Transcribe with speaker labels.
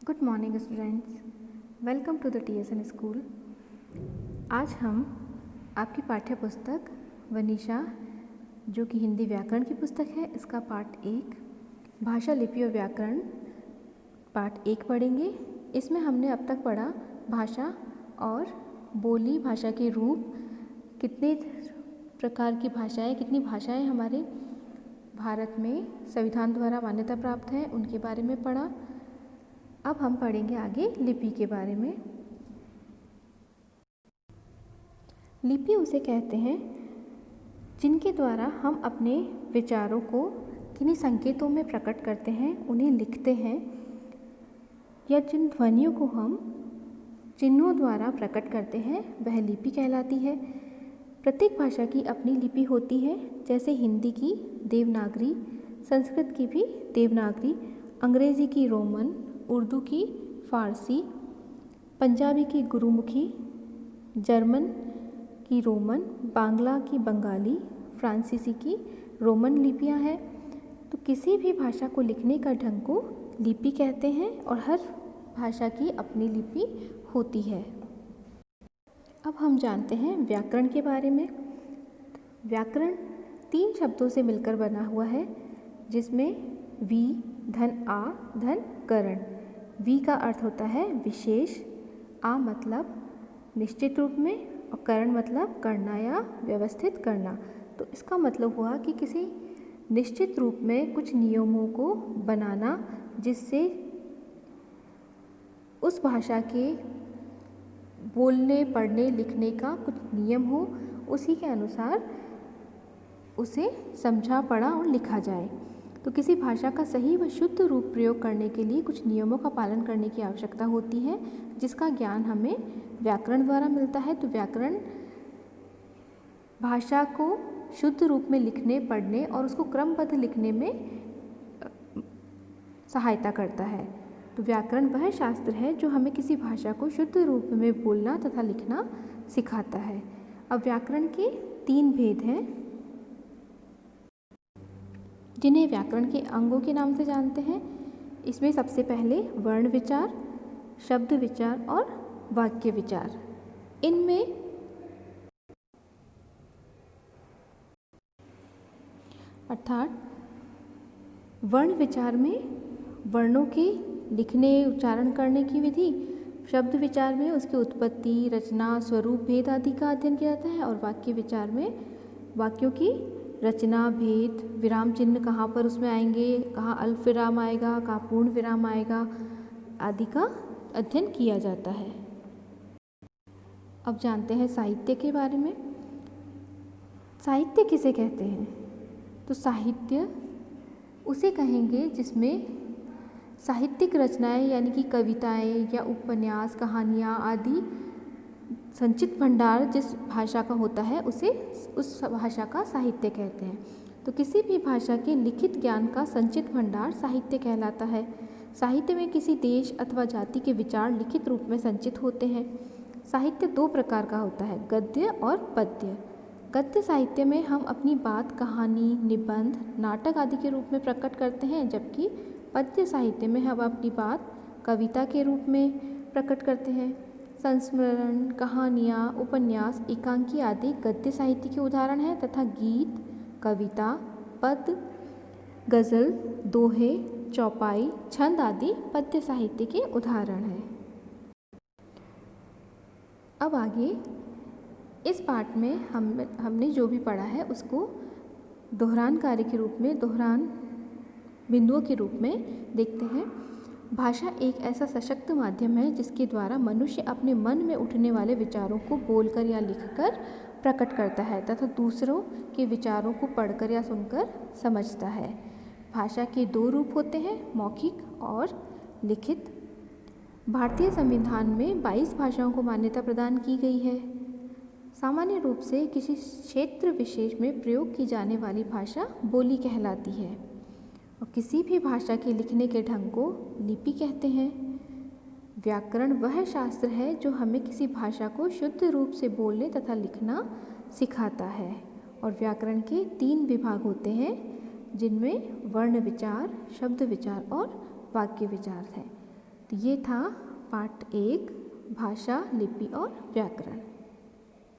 Speaker 1: Good morning students, welcome to the TSN school. आज हम आपकी पाठ्य पुस्तक वनीशा, जो कि हिंदी व्याकरण की पुस्तक है, इसका पाठ 1 भाषा, लिपि और व्याकरण पाठ 1 पढ़ेंगे। इसमें हमने अब तक पढ़ा भाषा और बोली, भाषा के रूप, कितने प्रकार की भाषाएं, कितनी भाषाएं हमारे भारत में संविधान द्वारा मान्यता प्राप्त हैं, उनके बारे में पढ़ा। अब हम पढ़ेंगे आगे लिपि के बारे में। लिपि उसे कहते हैं जिनके द्वारा हम अपने विचारों को किन्हीं संकेतों में प्रकट करते हैं, उन्हें लिखते हैं, या जिन ध्वनियों को हम चिन्हों द्वारा प्रकट करते हैं वह लिपि कहलाती है। प्रत्येक भाषा की अपनी लिपि होती है, जैसे हिंदी की देवनागरी, संस्कृत की भी देवनागरी, अंग्रेजी की रोमन, उर्दू की फ़ारसी, पंजाबी की गुरुमुखी, जर्मन की रोमन, बांग्ला की बंगाली, फ्रांसीसी की रोमन लिपियां हैं। तो किसी भी भाषा को लिखने का ढंग को लिपि कहते हैं और हर भाषा की अपनी लिपि होती है। अब हम जानते हैं व्याकरण के बारे में। व्याकरण 3 शब्दों से मिलकर बना हुआ है, जिसमें वी धन आ धन करण। वी का अर्थ होता है विशेष, आ मतलब निश्चित रूप में, और करण मतलब करना या व्यवस्थित करना। तो इसका मतलब हुआ कि किसी निश्चित रूप में कुछ नियमों को बनाना, जिससे उस भाषा के बोलने, पढ़ने, लिखने का कुछ नियम हो, उसी के अनुसार उसे समझा, पढ़ा और लिखा जाए। तो किसी भाषा का सही व शुद्ध रूप प्रयोग करने के लिए कुछ नियमों का पालन करने की आवश्यकता होती है, जिसका ज्ञान हमें व्याकरण द्वारा मिलता है। तो व्याकरण भाषा को शुद्ध रूप में लिखने, पढ़ने और उसको क्रमबद्ध लिखने में सहायता करता है। तो व्याकरण वह शास्त्र है जो हमें किसी भाषा को शुद्ध रूप में बोलना तथा लिखना सिखाता है। अब व्याकरण के 3 भेद हैं, जिन्हें व्याकरण के अंगों के नाम से जानते हैं। इसमें सबसे पहले वर्ण विचार, शब्द विचार और वाक्य विचार। इनमें अर्थात वर्ण विचार में वर्णों के लिखने, उच्चारण करने की विधि, शब्द विचार में उसकी उत्पत्ति, रचना, स्वरूप, भेद आदि का अध्ययन किया जाता है, और वाक्य विचार में वाक्यों की रचना, भेद, विराम चिन्ह कहाँ पर उसमें आएंगे, कहाँ अल्प विराम आएगा, कहाँ पूर्ण विराम आएगा, आदि का अध्ययन किया जाता है। अब जानते हैं साहित्य के बारे में। साहित्य किसे कहते हैं? तो साहित्य उसे कहेंगे जिसमें साहित्यिक रचनाएं यानी कि कविताएं या उपन्यास, कहानियाँ आदि संचित भंडार जिस भाषा का होता है, उसे उस भाषा का साहित्य कहते हैं। तो किसी भी भाषा के लिखित ज्ञान का संचित भंडार साहित्य कहलाता है। साहित्य में किसी देश अथवा जाति के विचार लिखित रूप में संचित होते हैं। साहित्य 2 प्रकार का होता है, गद्य और पद्य। गद्य साहित्य में हम अपनी बात कहानी, निबंध, नाटक आदि के रूप में प्रकट करते हैं, जबकि पद्य साहित्य में हम अपनी बात कविता के रूप में प्रकट करते हैं। संस्मरण, कहानियाँ, उपन्यास, एकांकी आदि गद्य साहित्य के उदाहरण हैं, तथा गीत, कविता, पद, गज़ल, दोहे, चौपाई, छंद आदि पद्य साहित्य के उदाहरण हैं। अब आगे इस पाठ में हमने जो भी पढ़ा है उसको दोहरान कार्य के रूप में, दोहरान बिंदुओं के रूप में देखते हैं। भाषा एक ऐसा सशक्त माध्यम है जिसके द्वारा मनुष्य अपने मन में उठने वाले विचारों को बोलकर या लिखकर प्रकट करता है तथा दूसरों के विचारों को पढ़कर या सुनकर समझता है। भाषा के 2 रूप होते हैं, मौखिक और लिखित। भारतीय संविधान में 22 भाषाओं को मान्यता प्रदान की गई है। सामान्य रूप से किसी क्षेत्र विशेष में प्रयोग की जाने वाली भाषा बोली कहलाती है, और किसी भी भाषा के लिखने के ढंग को लिपि कहते हैं। व्याकरण वह शास्त्र है जो हमें किसी भाषा को शुद्ध रूप से बोलने तथा लिखना सिखाता है। और व्याकरण के 3 विभाग होते हैं, जिनमें वर्ण विचार, शब्द विचार और वाक्य विचार है। ये था पाठ 1 भाषा, लिपि और व्याकरण।